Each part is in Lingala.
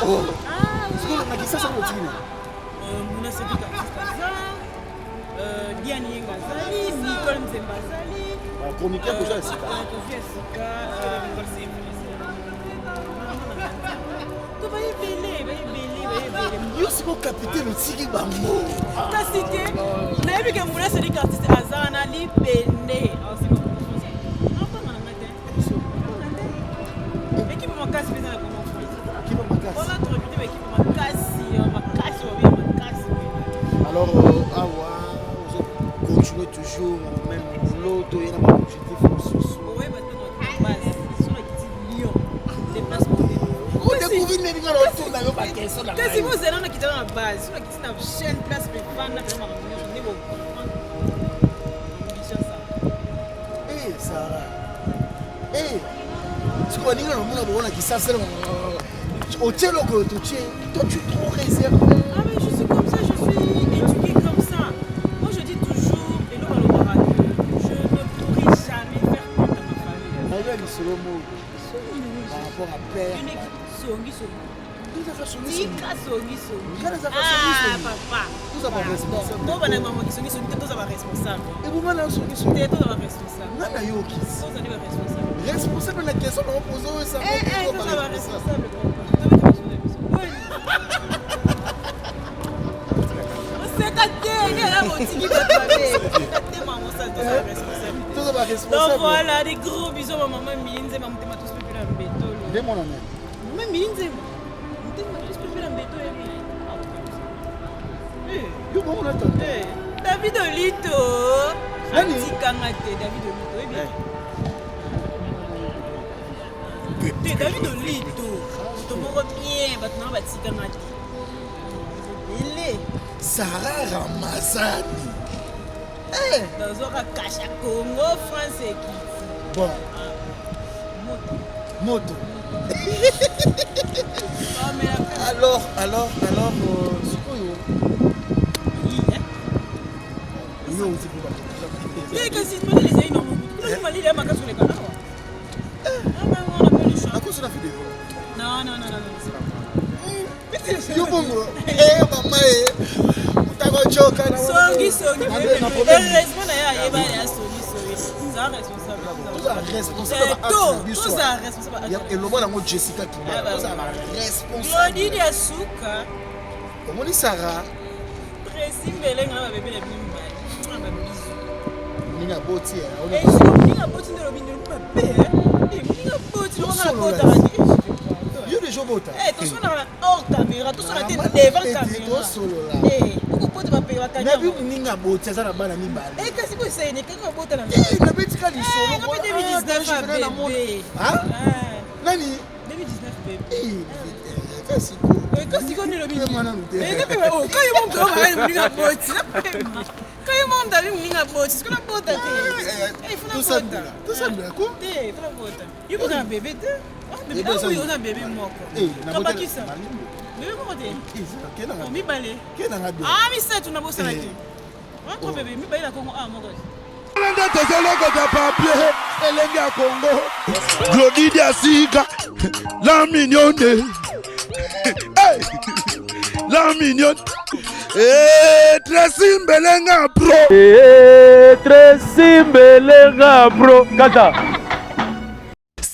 Oh. Ce qu'on a dit ça au Tigre. Muna Cédric Artiste Diane Yengazali, Nicole Nzembazali. Chroniqueur déjà ici. Yo c'est mon capitaine Tigre Bango. Kasi te, na yebi ke Muna Cédric Artiste azala na libende. Équipe makasi pesa na comment faire. Équipe makasi. On a trop vite équipe makasi. Alors, on continue toujours même boulot, il y a un objectif. Oui, parce que notre base, sur la petite Lyon, déplacement. On découvre une ligne dans l'auto, dans le paquet. Qu'est-ce que vous allez quitter dans la base? Sur la petite chaîne, place, mais pas na vraiment on est bon. Eh, Sarah. Eh, tu connais le monde qui ça c'est au tien que tu tiens. Toi, tu es trop réservé. Ah, mais je suis comme ça, je suis éduquée comme ça. Moi, je dis toujours, et nous, je ne pourrai jamais faire honte à ma famille. On va aller sur le mot par rapport à père. Une équipe, songi. Tika songi. Ah, papa. Tous à responsable. Non, on a maman qui songi, tous à responsable. Et vous m'en songi. Tous à responsable. Non, non, yo qui. Tous à responsable. Responsable de la question qu'on pose, ça. Tous à responsable. Donc voilà, des gros bisous à maman Milinze, maman m'a tous pépé dans béto. De mon ami. Maman Milinze, m'a tous pépé dans béto. Yo bon on attend. David Olito. Nani? David Olito. David Olito. Tu me bien, maintenant va tikangate. Il est Sarah Ramazani. dans un cacha Congo, France et qui. Bon. Moto. Alors, c'est quoi yo? Yo, c'est quoi? Et que si tu me dis les non, tu me dis les magas sur les canaux. Ah ben on a fait le choix. À quoi ça fait des Non, c'est pas vrai. Yo bongo. Maman Utago choka na. Songi. Heureusement d'ailleurs, il va y a Songi. Ça responsable. Tous à responsable. Et le bon amour Jessica qui va. Ça va responsable. Claudine Yasuka. Comment dit Sarah? Précis Beleng na bébé les bimba. Ninga boti. Et si ninga boti de l'obin de bébé. Et ninga boti on a bota. Yo de jobota. Tout ça na hors caméra, tout ça na tête devant caméra. Pourquoi pas te payer la caméra? Na bi ninga boti za na bana mibale. Et qu'est-ce que c'est ne quand bota na? Na betika li solo. En 2019 bébé. Hein? Nani? 2019 bébé. Kasi ko. Quand si on est le bimba. Mana Mais quand il monte on va ninga boti. Quand il monte dans ninga boti, ce que la bota. Tout ça bien quoi? Il faut la bota. Il faut un bébé. Mais oui, on a un bébé mort. Comment qui ça? Bébé comment t'es? Mi balé. Ah, mi ça tu n'as pas ça là. Quoi bébé, mi balé la Congo ah mon gars. Congo. Glody Diasiga. La mignonne. Hey! La mignonne. Tracy Mbelenga Pro. Kata.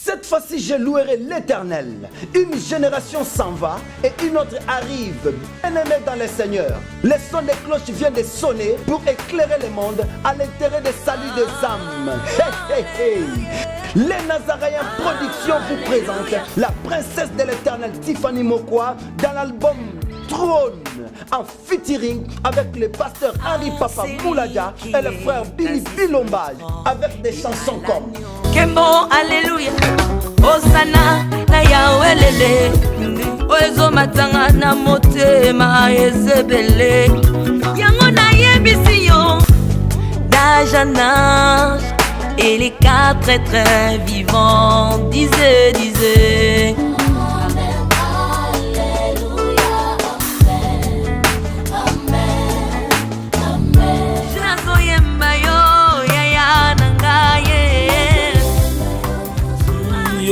Cette fois-ci, je louerai l'Éternel. Une génération s'en va et une autre arrive. Bien-aimés dans le Seigneur, les sons des cloches viennent de sonner pour éclairer le monde à l'intérêt des saluts des âmes. Hey, hey, hey. Les Nazaréens Productions vous présentent la princesse de l'Éternel Tiffany Mokwa dans l'album Trône en featuring avec le pasteur Henri Papa Mouladia et le frère Billy Bilombage avec des chansons comme Kembo Alléluia Osana na Yahweh lele Oezo matanga na motema ezebele Yango na yebisi yo d'âge en âge et les quatre êtres vivants disaient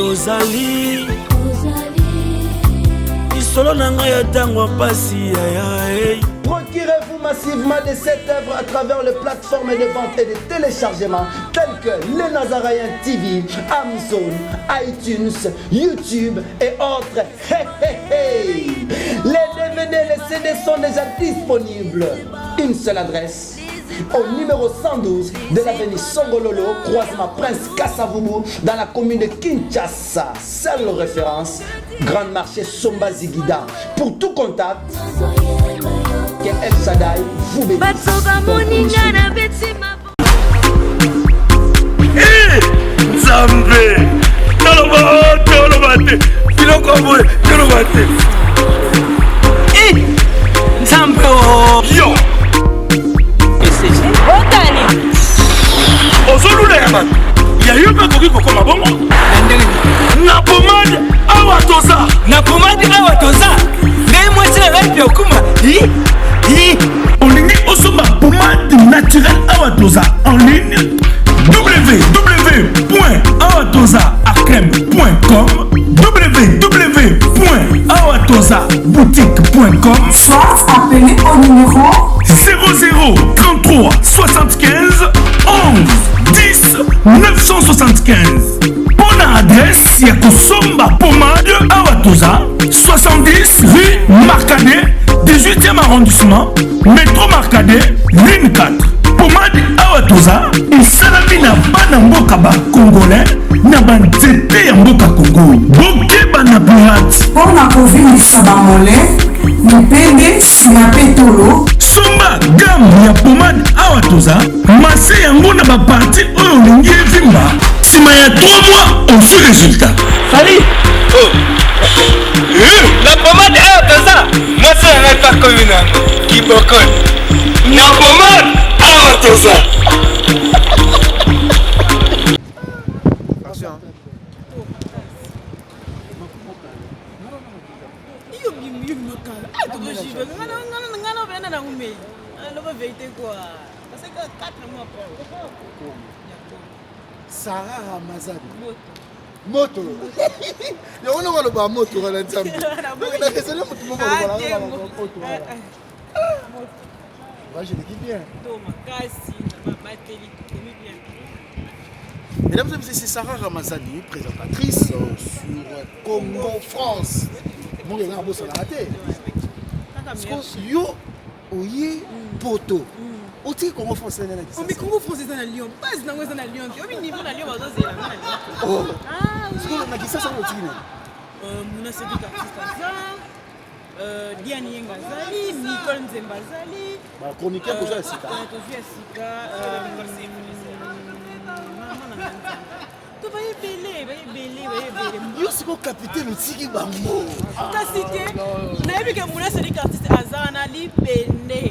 Ozali solo nanga ya tango pasi ya. Procurez-vous massivement de cette œuvre à travers les plateformes de vente et de téléchargement telles que les Nazaraïens TV, Amazon, iTunes, YouTube et autres. Hey, hey, hey. Les DVD et les CD sont déjà disponibles. Une seule adresse. Au numéro 112 de l'avenue Songololo, croisement Prince Kassavubu, dans la commune de Kinshasa. Seule référence, Grand Marché Somba Zigida. Pour tout contact, que El Shaddai vous bénisse. Nzambe tolobate biloko boye tolobate Nzambe yo Otani ozolula ya bato yayo bakoki kokoma bongo na pomade awa toza ngai mwasi na ngai okuma olingi osomba pomade naturelle awa toza en ligne www.awatozaakrem.com www.awatozaboutique.com Soit appelé au numéro 00 33 75 11 10 975. Bonne adresse ya kosomba pomade Awatoza 70 rue Marcadet 18e arrondissement métro Marcadet ligne 4. Pomade Awatoza esalami na bana mboka ba congolais na banzete ya mboka Congo bokeba na pirate mpona kovingisa bamole mipende nsima mpe tolo somba gamme ya pomade Awatoza mase yango na baparti oyo olingi evimba nsima ya 3 mois osu résultat Salut. La pommade Awatoza moi c'est un pas communal qui bokon na pommade Awatoza. Sarah Ramazani. Moto. Ya wana wala ba moto wala nzambi. Na kesele moto mo wala moto. Bah je l'équipe bien. Mesdames et messieurs, c'est Sarah Ramazani, présentatrice sur Congo France. Mon gars, on a raté. Parce que yo, oye, poto. Oti Congo français na Kisasa. Mais Congo français na Lyon, pas na ngwe na Lyon. Yo bi niveau na Lyon bazo zela na Lyon. Oh. Ah, parce que na Kisasa oti na. Muna c'est des artistes ça. Diani Yenga Zali, Nicole Nzemba Zali. Ba chroniqueur pour ça Sika. Tu vas y belé. Yo c'est quoi capitaine otiki bango. Kasi te. Na yebi ke muna c'est des artistes azana li pende.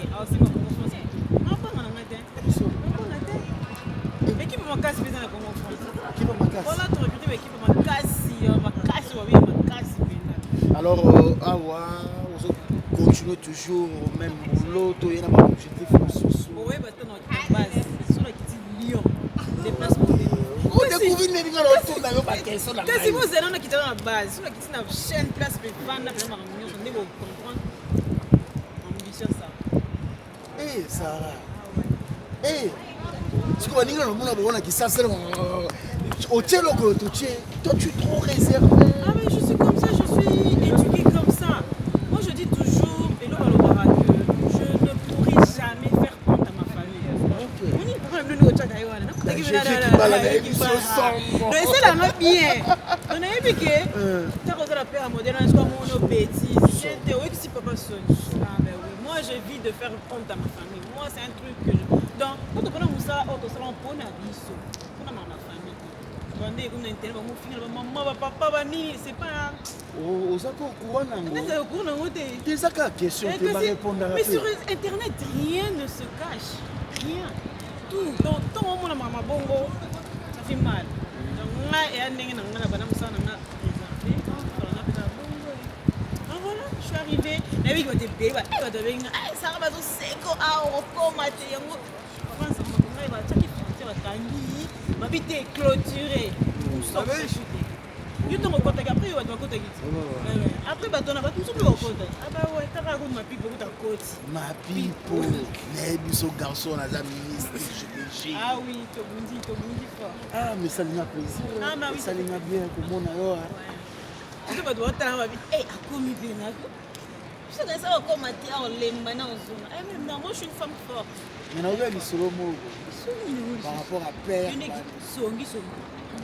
Alors, on continue toujours au même boulot, il y a un objectif. Oui, parce que notre base, c'est sur la petite Lyon. Déplacement. On découvre une ligne à l'autre, on a pas question là. Si vous êtes là, qui est dans la base, sur la petite chaîne, place, on va comprendre. Ambition ça. Eh, Sarah. Eh, tu vois, on a qui ça, c'est au tien, toi, tu es trop réservé. Ah, mais je suis comme ça, je suis éduquée comme ça. Moi, je dis toujours, et là, je ne pourrai jamais faire honte à ma famille. On y pourrait me donner au Tchad Aïwana. Non, c'est la main bien. On a épiqué. Tu as osé la paix à modèle, je crois que mon bêtise. J'étais oui, si papa sonne. Ah, ben oui. Moi, je vis de faire honte à ma famille. Moi, c'est un truc que je. Donc, quand on connaît ça, on se rend pour la vie. On a ma famille. C'est pas. Oh, ça peut couronner. C'est ça la question. Mais sur Internet, rien ne se cache. Rien. Tout. Donc, tant que mon maman bongo, ça fait mal. Donc, là, voilà, je suis arrivée. La vie va te payer. Ça va te seco à recomater. Ma vie est clôturée. Yo to kokota après yo to kokota kiti. Après batona ba tout le kokota. Ah bah ouais, kaka ko ma pipo ta koti. Ma pipo. Mais biso garçon na za ministre GPG. Ah oui, to bundi fort. Ah mais ça m'a plaisir. Ah bah oui, ça m'a bien comme on a yo. On ba doit tala ba bi. Eh, akomi bien ako. Je sais ça comme matin on lemba na ozona. Eh même non, moi je suis une femme forte. Mais na oyo lisolo mo. Par rapport à père. Songi.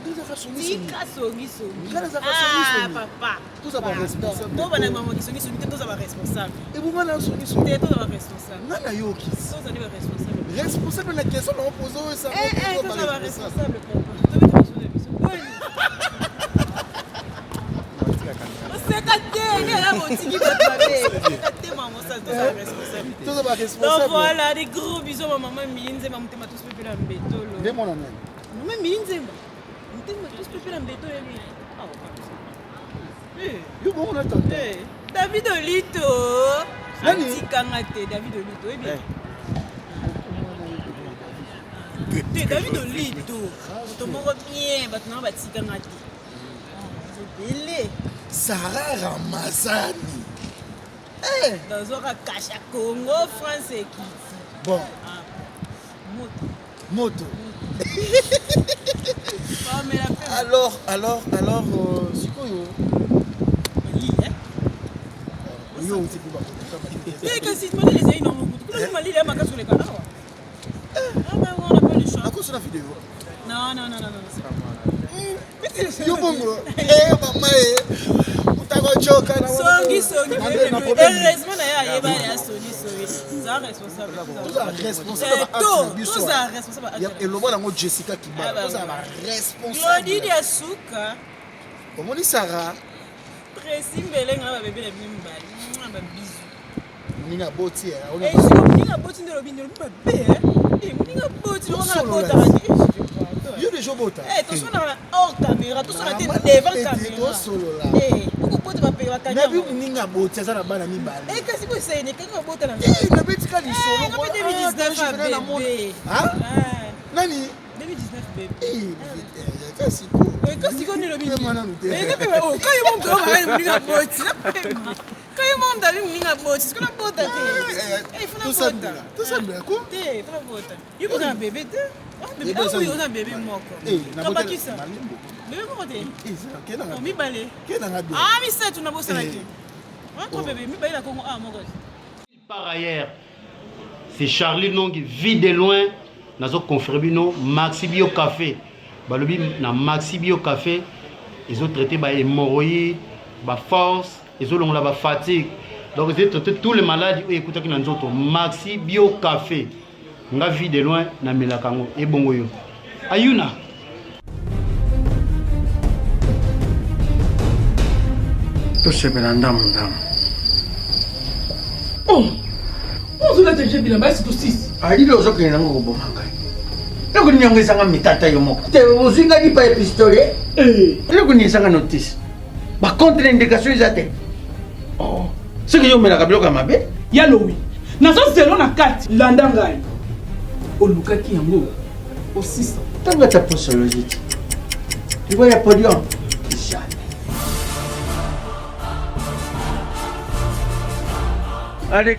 Tika songi. Ah papa. Tout ça va responsable. Non bana maman qui songi, tout ça va responsable. Et vous m'en songi. Tout ça va responsable. Nana yo qui. Tout ça va responsable. Responsable la question on pose ça. Tout ça va responsable papa. Donc voilà, des gros bisous à maman Milinze, maman t'es tous pépé dans béto. De mon ami. Maman Milinze, t'es tous pépé dans béto. Yo bon on attend. David Olito. Nani Kangate, David Olito, eh bien. David Olito. To moko bien, batna batika ngate. Belé. Sarah Ramazani. Dans un cacha Congo, France et Kiti. Bon. Moto. Alors, c'est quoi yo? Yo, c'est quoi? Eh, que si tu me dis les non, tu m'as dit les magas sur les canaux. Ah ben on a pas le choix. À cause de la vidéo. Non, c'est pas moi. Yo bongo. Maman Songi. Heureusement d'ailleurs, il y a Songi. Ça responsable. Tout ça responsable. Et le voilà Jessica qui va. Tout ça responsable. Claudie Diasuka. Comment dit Sarah? Précis Mbele ngaba bébé la bimba. Ngaba bisou. Ninga boti. Eh, si ninga boti de lobby de bébé. Eh, ninga boti on a bota. Yo de jobota. Eh, tout ça na hors caméra, tout ça na devant caméra. Eh, beaucoup pote va payer la caméra. Nabi ninga boti ça na bana mi bala. Eh, kasi ko c'est ne kenga bota na. Eh, na betika li solo. Ko 2019 bébé. Hein? Nani? 2019 bébé. Eh, kasi ko. Eh, kasi ko ni lobby. Eh, ka pe oh, ka yo mon ko ba ninga boti. Quand il monte dans une ligne à botte, c'est ce qu'on a botte. Il faut la botte. Tout ça bien quoi? Il faut la botte. Il faut un bébé. Ah oui, on a un bébé mort. Comment qui ça? Bébé comment t'es? On mi balé. Ah mais ça tu n'as pas ça là. Toi bébé, mi balé la Congo ah mon gosse. Par ailleurs, c'est Charlie Long qui vit de loin dans un confrébino Maxi Bio Café. Balobi na Maxi Bio Café, ils ont traité ba hémorroïdes, ba force. Ils ont la fatigue. Donc, ils ont traité tous les malades. Ils écoutent qui nous ont Maxi Bio Café. On a vu de loin, na Melakango. Et bon, yo. Ayuna. Tout ce belanda, madame. Oh! On se l'a déjà vu là-bas, c'est tout 6. Ah, il est aux autres qui n'ont pas de là, vous n'avez pas de mitata. Vous n'avez pas de pistolet. Là, vous n'avez pas de notice. Par contre, l'indication est atteinte. Oh, ce que je me rappelle comme ma bête. Yalowi. Nazo zelo na kati landangai. Olukaki yango. Au 600. Tant que tu as pas sur le site. Tu vois, il y a pas de lion. Jamais. Allez,